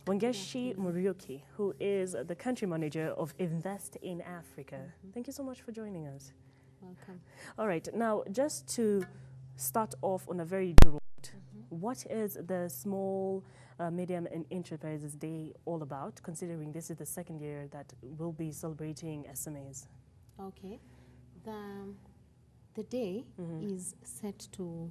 Wangechi Muriuki, who is the country manager of Invest in Africa. Thank you so much for joining us. Welcome. All right, now just to start off on a very general note, what is the Small, Medium and Enterprises Day all about, considering this is the second year that we'll be celebrating SMEs? Okay. The day is set to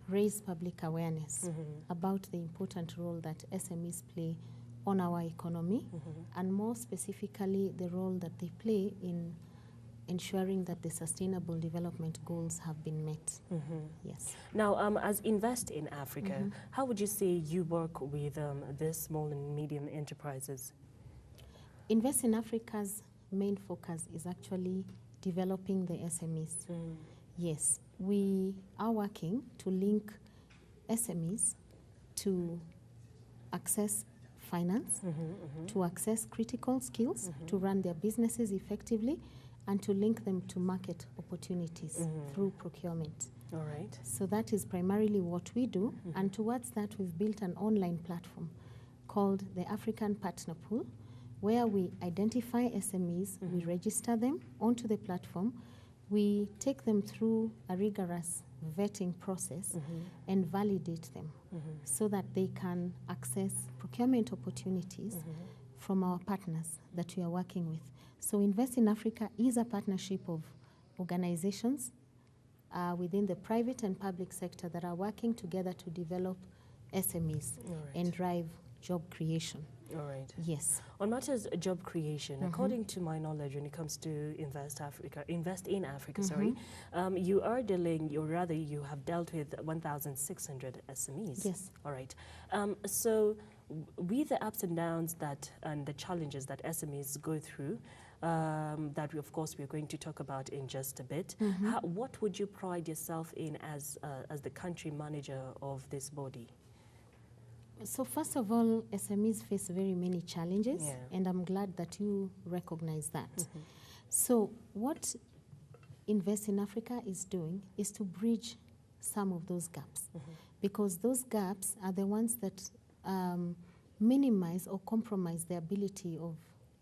raise public awareness about the important role that SMEs play on our economy, and more specifically the role that they play in ensuring that the sustainable development goals have been met. Yes. Now, as Invest in Africa, how would you say you work with these small and medium enterprises? Invest in Africa's main focus is actually developing the SMEs. Yes, we are working to link SMEs to access finance, to access critical skills, to run their businesses effectively, and to link them to market opportunities through procurement. All right. So that is primarily what we do, and towards that we've built an online platform called the African Partner Pool, where we identify SMEs, we register them onto the platform, we take them through a rigorous vetting process and validate them so that they can access procurement opportunities from our partners that we are working with. So Invest in Africa is a partnership of organizations within the private and public sector that are working together to develop SMEs and drive job creation. All right. Yes. On matters of job creation, according to my knowledge, when it comes to Invest in Africa, sorry, you are dealing, or rather, you have dealt with 1,600 SMEs. Yes. All right. So, with the ups and downs that and the challenges that SMEs go through, that we, of course, we're going to talk about in just a bit. What would you pride yourself in as the country manager of this body? So first of all, SMEs face very many challenges, and I'm glad that you recognize that. So what Invest in Africa is doing is to bridge some of those gaps, because those gaps are the ones that minimize or compromise the ability of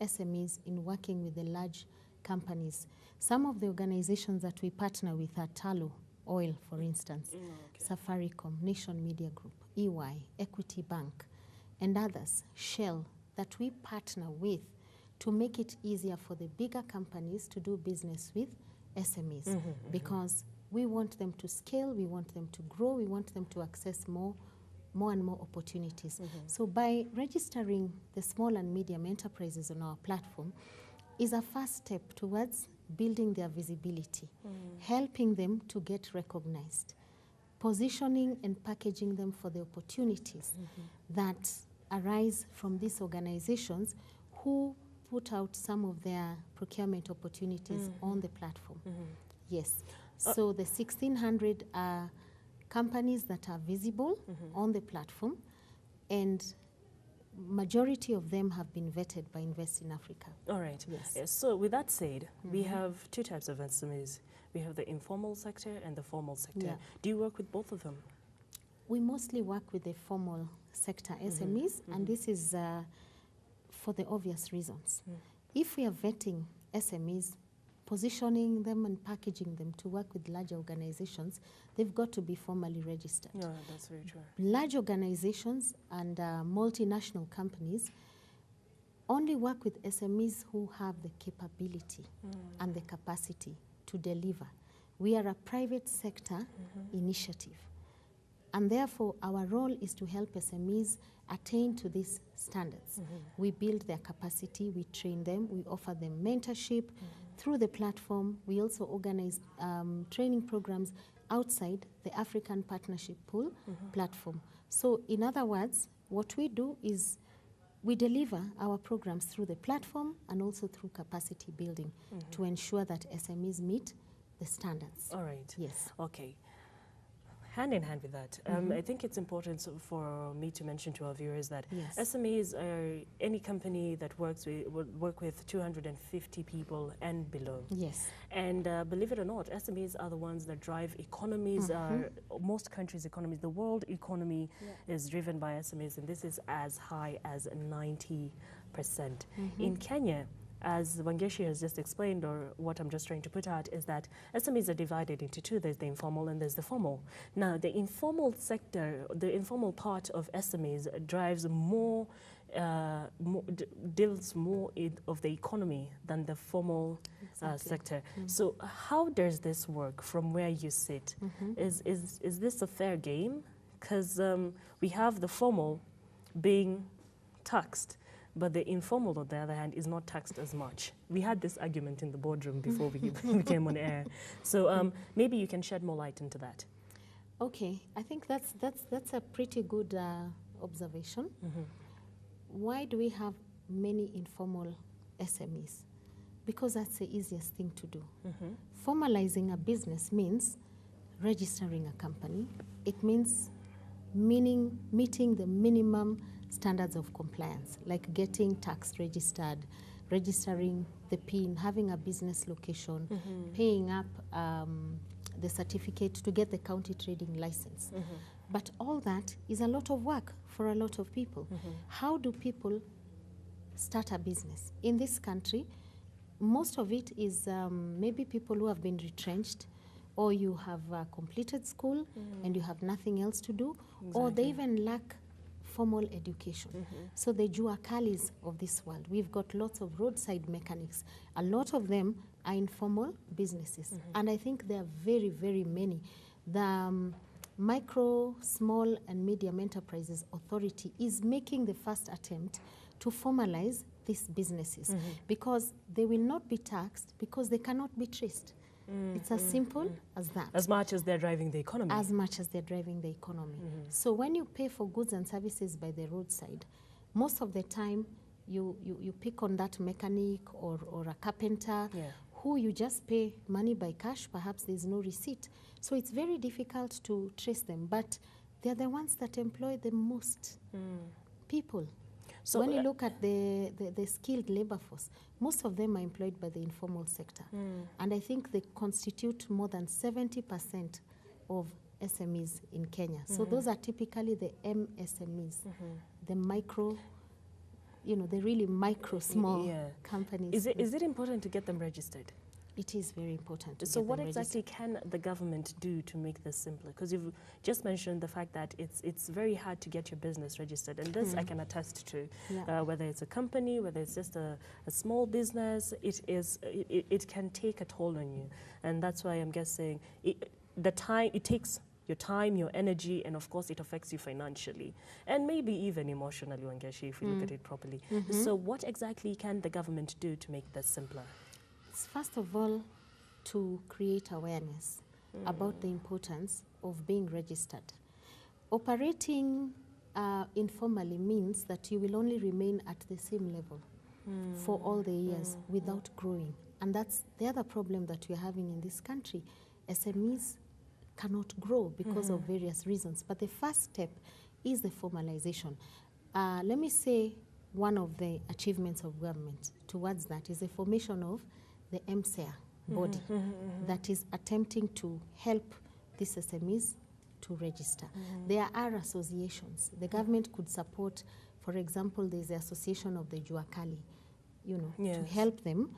SMEs in working with the large companies. Some of the organizations that we partner with are Talo Oil, for instance, Safaricom, Nation Media Group, EY, Equity Bank, and others, Shell, that we partner with to make it easier for the bigger companies to do business with SMEs, because we want them to scale, we want them to grow, we want them to access more and more opportunities. So by registering the small and medium enterprises on our platform is a first step towards building their visibility, helping them to get recognized, positioning and packaging them for the opportunities that arise from these organizations who put out some of their procurement opportunities on the platform. Yes. So the 1,600 are companies that are visible on the platform, and majority of them have been vetted by Invest in Africa. All right. Yes. So with that said, we have two types of SMEs. We have the informal sector and the formal sector. Do you work with both of them? We mostly work with the formal sector SMEs, and this is for the obvious reasons. If we are vetting SMEs, positioning them and packaging them to work with large organizations, they've got to be formally registered. No, that's very true. Large organizations and multinational companies only work with SMEs who have the capability and the capacity to deliver. We are a private sector initiative, and therefore our role is to help SMEs attain to these standards. We build their capacity, we train them, we offer them mentorship through the platform. We also organize training programs outside the African Partnership Pool platform. So in other words, what we do is we deliver our programs through the platform and also through capacity building to ensure that SMEs meet the standards. All right. Yes. Okay. hand in hand with that, I think it's important for me to mention to our viewers that Yes. SMEs are any company that would work with 250 people and below. Yes. And believe it or not, SMEs are the ones that drive economies. Most countries' economies, the world economy is driven by SMEs, and this is as high as 90%. In Kenya, as Wangechi has just explained, or what I'm just trying to put out, is that SMEs are divided into two. There's the informal and there's the formal. Now, the informal sector, the informal part of SMEs drives deals more of the economy than the formal sector. So how does this work from where you sit? Is this a fair game? Because we have the formal being taxed, but the informal, on the other hand, is not taxed as much. We had this argument in the boardroom before we came on air. So maybe you can shed more light into that. Okay, I think that's a pretty good observation. Why do we have many informal SMEs? Because that's the easiest thing to do. Formalizing a business means registering a company. It means meeting the minimum standards of compliance, like getting tax registered, registering the PIN, having a business location, paying up the certificate to get the county trading license. But all that is a lot of work for a lot of people. How do people start a business? In this country, most of it is maybe people who have been retrenched, or you have completed school and you have nothing else to do, or they even lack formal education. So the juakalis of this world, we've got lots of roadside mechanics. A lot of them are informal businesses. And I think there are very, very many. The Micro, Small and Medium Enterprises Authority is making the first attempt to formalize these businesses because they will not be taxed because they cannot be traced. It's as simple as that. As much as they're driving the economy. As much as they're driving the economy. So when you pay for goods and services by the roadside, most of the time you pick on that mechanic or a carpenter who you just pay money by cash. Perhaps there's no receipt. So it's very difficult to trace them, but they're the ones that employ the most people. So when you look at the skilled labor force, most of them are employed by the informal sector. And I think they constitute more than 70% of SMEs in Kenya. So those are typically the MSMEs, the micro, the really micro, small companies. Is it important to get them registered? It is very important. So what exactly can the government do to make this simpler? Because you've just mentioned the fact that it's very hard to get your business registered, and this I can attest to. Whether it's a company, whether it's just a small business, it can take a toll on you, and that's why I'm guessing it takes your time, your energy, and of course it affects you financially and maybe even emotionally, Wangechi, if you look at it properly. So what exactly can the government do to make this simpler? First of all, to create awareness about the importance of being registered. Operating informally means that you will only remain at the same level for all the years without growing. And that's the other problem that we're having in this country. SMEs cannot grow because of various reasons. But the first step is the formalization. Let me say one of the achievements of government towards that is the formation of the MSEA body that is attempting to help these SMEs to register. There are associations. The government could support, for example, there's the Association of the Juakali, to help them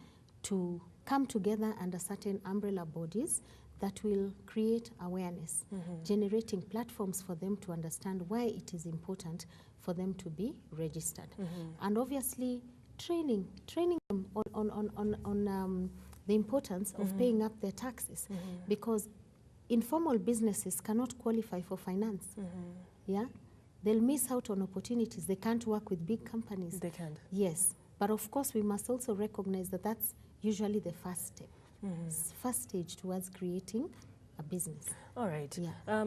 to come together under certain umbrella bodies that will create awareness, generating platforms for them to understand why it is important for them to be registered. And obviously, training them on the importance of paying up their taxes, because informal businesses cannot qualify for finance. They'll miss out on opportunities. They can't work with big companies. They can't. Yes, but of course we must also recognize that that's usually the first step, first stage towards creating a business. All right.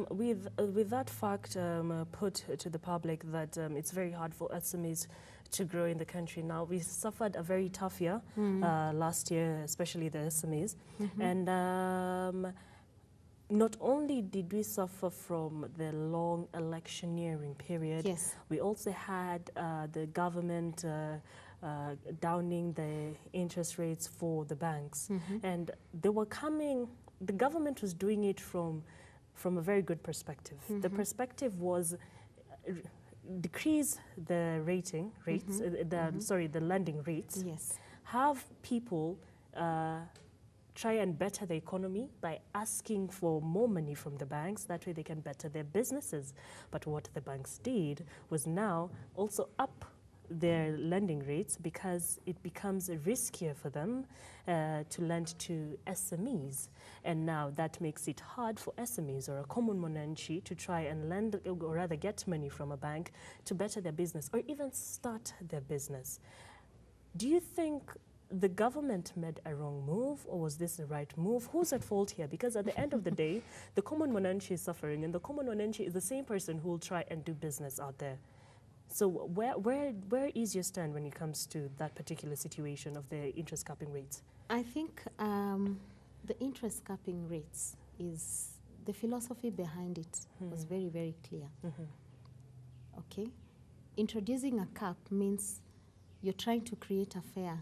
With that fact put to the public that it's very hard for SMEs to grow in the country now. We suffered a very tough year last year, especially the SMEs. And not only did we suffer from the long electioneering period, Yes. we also had the government downing the interest rates for the banks. And they were coming, the government was doing it from a very good perspective. The perspective was decrease the rating rates, the lending rates. Yes. Have people try and better the economy by asking for more money from the banks. That way they can better their businesses. But what the banks did was now also up their lending rates because it becomes riskier for them to lend to SMEs. And now that makes it hard for SMEs or a common Wananchi to try and lend, or rather get money from a bank to better their business or even start their business. Do you think the government made a wrong move, or was this the right move? Who's at fault here? Because at the end of the day, the common Wananchi is suffering, and the common Wananchi is the same person who will try and do business out there. So where is your stand when it comes to that particular situation of the interest capping rates? I think the interest capping rates is, the philosophy behind it was very, very clear. Okay? Introducing a cap means you're trying to create a fair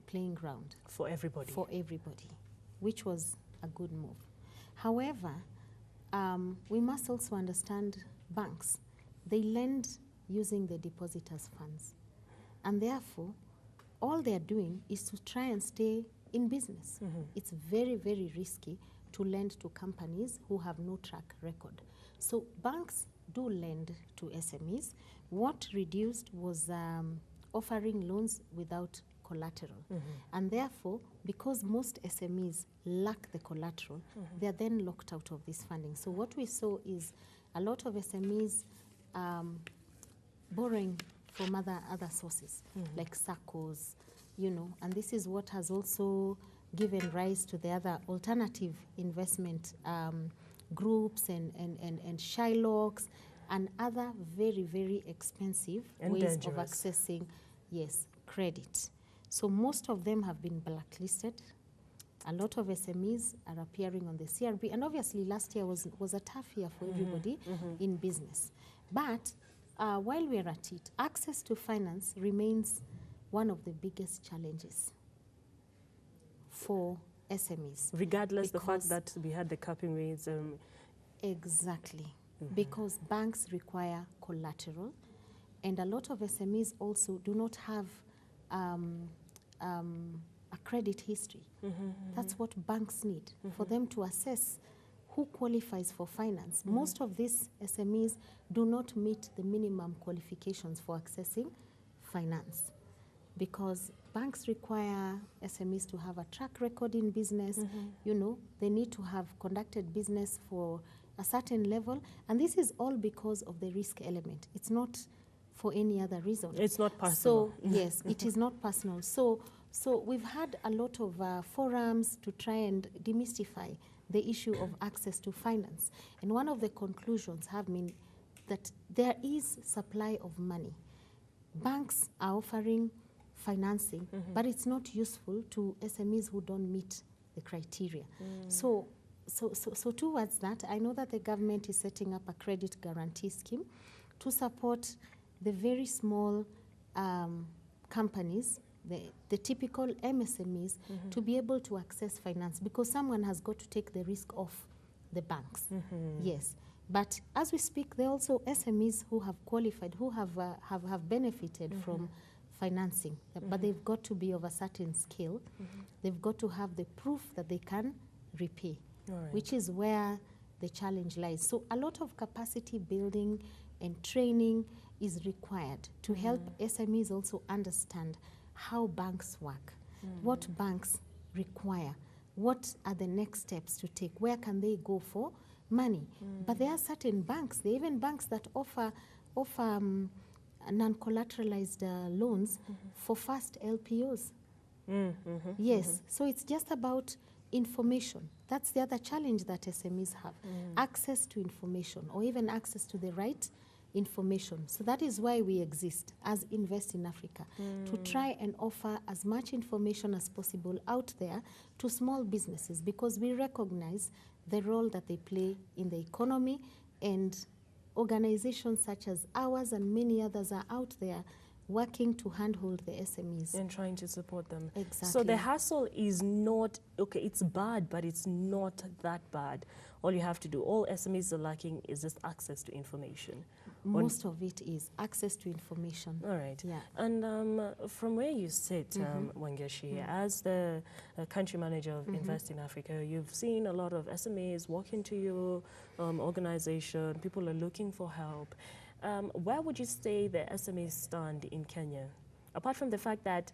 playing ground For everybody. for everybody, which was a good move. However, we must also understand banks. They lend using the depositors' funds. And therefore, all they're doing is to try and stay in business. It's very, very risky to lend to companies who have no track record. So banks do lend to SMEs. What reduced was offering loans without collateral. And therefore, because most SMEs lack the collateral, they're then locked out of this funding. So what we saw is a lot of SMEs borrowing from other sources, like SACCOs, you know, and this is what has also given rise to the other alternative investment groups and Shylocks and other very, very expensive and ways dangerous. of accessing, yes, credit. So most of them have been blacklisted. A lot of SMEs are appearing on the CRB, and obviously last year was a tough year for everybody in business. But while we're at it, access to finance remains one of the biggest challenges for SMEs. Regardless the fact that we had the capping rates. Exactly. Because banks require collateral, and a lot of SMEs also do not have a credit history. That's what banks need for them to assess who qualifies for finance. Most of these SMEs do not meet the minimum qualifications for accessing finance because banks require SMEs to have a track record in business. You know, they need to have conducted business for a certain level, and this is all because of the risk element. It's not for any other reason. It's not personal. So yes, it is not personal. So we've had a lot of forums to try and demystify the issue of access to finance. And one of the conclusions have been that there is supply of money. Banks are offering financing, but it's not useful to SMEs who don't meet the criteria. So towards that, I know that the government is setting up a credit guarantee scheme to support the very small companies, the typical MSMEs, to be able to access finance, because someone has got to take the risk off the banks. Yes. But as we speak, there are also SMEs who have qualified, who have benefited from financing, but they've got to be of a certain scale. They've got to have the proof that they can repay, which is where the challenge lies. So a lot of capacity building and training is required to help SMEs also understand how banks work, what banks require, what are the next steps to take, where can they go for money. But there are certain banks, there are even banks that offer non-collateralized loans for fast LPOs. Yes, so it's just about information. That's the other challenge that SMEs have, access to information, or even access to the right information. So that is why we exist as Invest in Africa, to try and offer as much information as possible out there to small businesses, because we recognize the role that they play in the economy, and organizations such as ours and many others are out there working to handhold the SMEs. And trying to support them. Exactly. So the hassle is not, okay, it's bad, but it's not that bad. All you have to do, all SMEs are lacking is just access to information. Most of it is access to information. All right. Yeah. And from where you sit, Wangechi, as the country manager of Invest in Africa, you've seen a lot of SMEs walk into your organization. People are looking for help. Where would you say the SMEs stand in Kenya? Apart from the fact that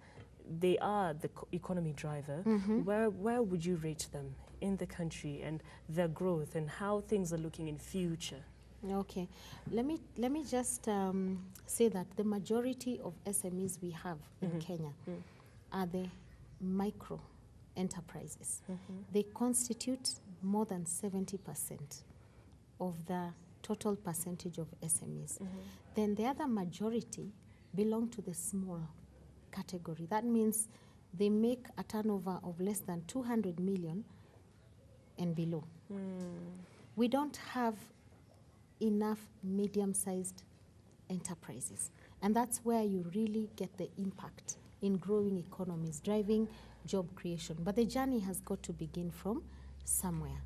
they are the economy driver, where would you rate them in the country and their growth and how things are looking in future? Okay, let me just say that the majority of SMEs we have in Kenya are the micro enterprises. They constitute more than 70% of the total percentage of SMEs. Then the other majority belong to the small category. That means they make a turnover of less than 200 million and below. We don't have enough medium-sized enterprises. And that's where you really get the impact in growing economies, driving job creation. But the journey has got to begin from somewhere.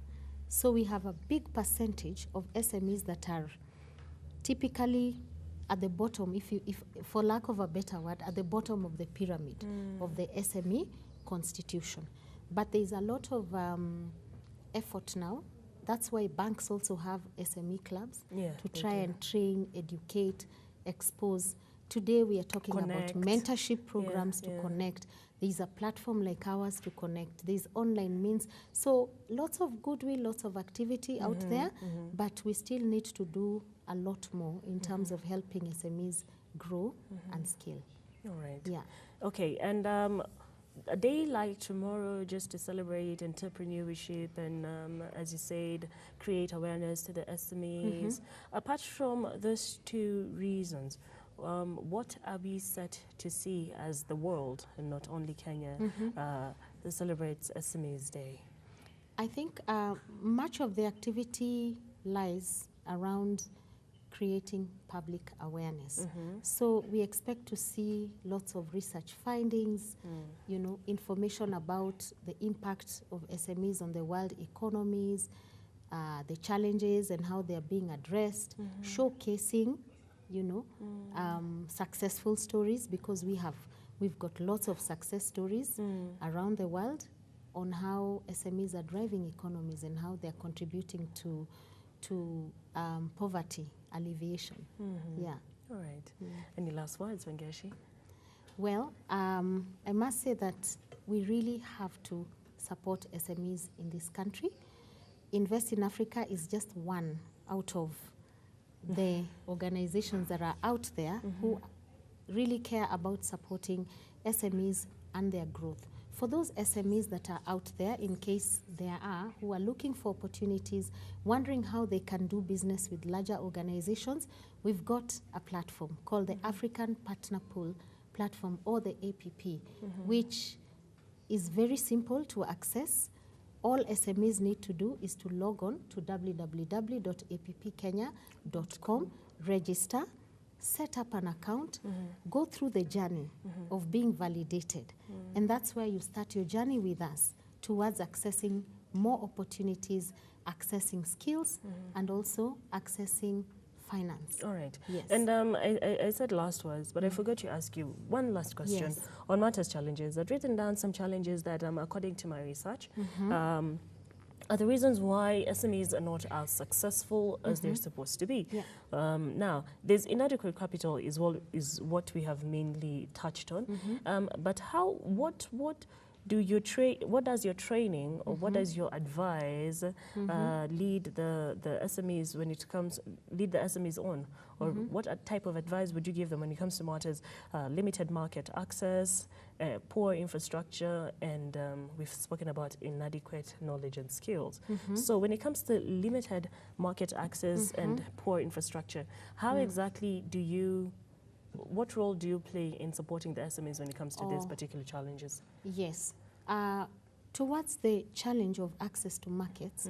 So we have a big percentage of SMEs that are typically at the bottom, if for lack of a better word, at the bottom of the pyramid of the SME constitution. But there's a lot of effort now. That's why banks also have SME clubs to try and train, educate, expose. Today we are talking about mentorship programs to connect. There's a platform like ours to connect. There's online means. So lots of goodwill, lots of activity out there, but we still need to do a lot more in terms of helping SMEs grow and scale. All right. Yeah. Okay, and a day like tomorrow, just to celebrate entrepreneurship and, as you said, create awareness to the SMEs. Apart from those two reasons, what are we set to see as the world, and not only Kenya, that celebrates SMEs Day? I think much of the activity lies around creating public awareness. So we expect to see lots of research findings, you know, information about the impact of SMEs on the world economies, the challenges and how they are being addressed, showcasing, you know, successful stories, because we've got lots of success stories around the world on how SMEs are driving economies and how they're contributing to poverty alleviation. Yeah. All right. Any last words, Wangechi? Well, I must say that we really have to support SMEs in this country. Invest in Africa is just one out of the organizations that are out there who really care about supporting SMEs and their growth. For those SMEs that are out there, in case there are, who are looking for opportunities, wondering how they can do business with larger organizations, we've got a platform called the African Partner Pool Platform, or the APP, which is very simple to access. All SMEs need to do is to log on to www.appkenya.com, register, set up an account, go through the journey of being validated. And that's where you start your journey with us towards accessing more opportunities, accessing skills, and also accessing finance. All right. Yes. And I said last words, but I forgot to ask you one last question on Matters challenges. I've written down some challenges that, according to my research, are the reasons why SMEs are not as successful as they're supposed to be. Now, there's inadequate capital is what we have mainly touched on. But what does your training or what does your advice lead the SMEs when it comes lead the SMEs on, or what type of advice would you give them when it comes to matters limited market access, poor infrastructure, and we've spoken about inadequate knowledge and skills. So when it comes to limited market access and poor infrastructure, how exactly what role do you play in supporting the SMEs when it comes to these particular challenges? Yes. Towards the challenge of access to markets,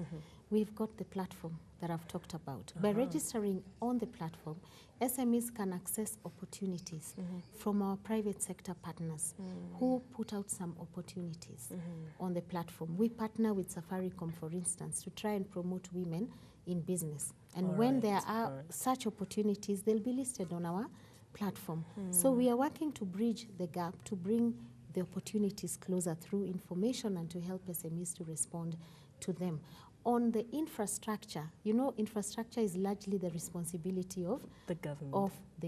we've got the platform that I've talked about. By registering on the platform, SMEs can access opportunities from our private sector partners who put out some opportunities on the platform. We partner with Safaricom, for instance, to try and promote women in business. And when there are such opportunities, they'll be listed on our platform. So we are working to bridge the gap, to bring the opportunities closer through information and to help SMEs to respond to them. On the infrastructure, you know, infrastructure is largely the responsibility of the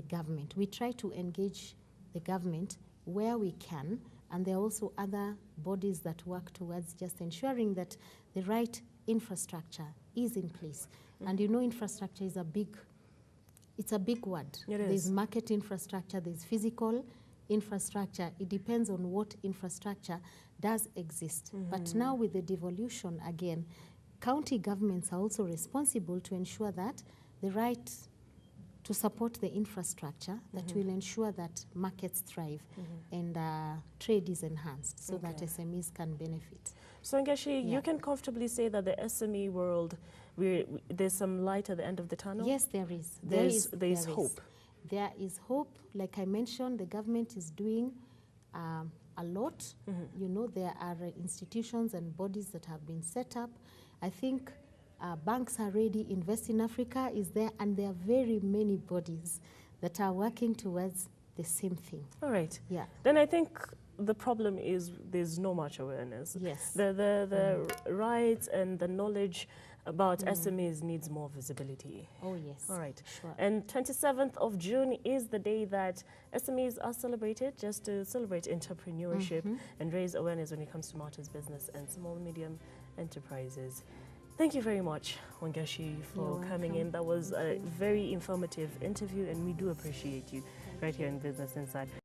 government. We try to engage the government where we can, and there are also other bodies that work towards just ensuring that the right infrastructure is in place. And you know, infrastructure is it's a big word. There's market infrastructure, there's physical infrastructure. It depends on what infrastructure does exist. But now with the devolution again, county governments are also responsible to ensure that the right to support the infrastructure that will ensure that markets thrive and trade is enhanced so that SMEs can benefit. So Wangechi, you can comfortably say that the SME world, there's some light at the end of the tunnel? Yes, there is. There is hope. There is hope. Like I mentioned, the government is doing a lot. You know, there are institutions and bodies that have been set up. I think banks are ready, Invest in Africa is there, and there are very many bodies that are working towards the same thing. All right. Yeah. Then I think the problem is there's not much awareness. Yes. The rights and the knowledge about SMEs needs more visibility. Oh, yes. All right. Sure. And 27th of June is the day that SMEs are celebrated, just to celebrate entrepreneurship and raise awareness when it comes to matters business and small, medium enterprises. Thank you very much, Wangechi, for coming in. That was a very informative interview, and we do appreciate you right here in Business Inside.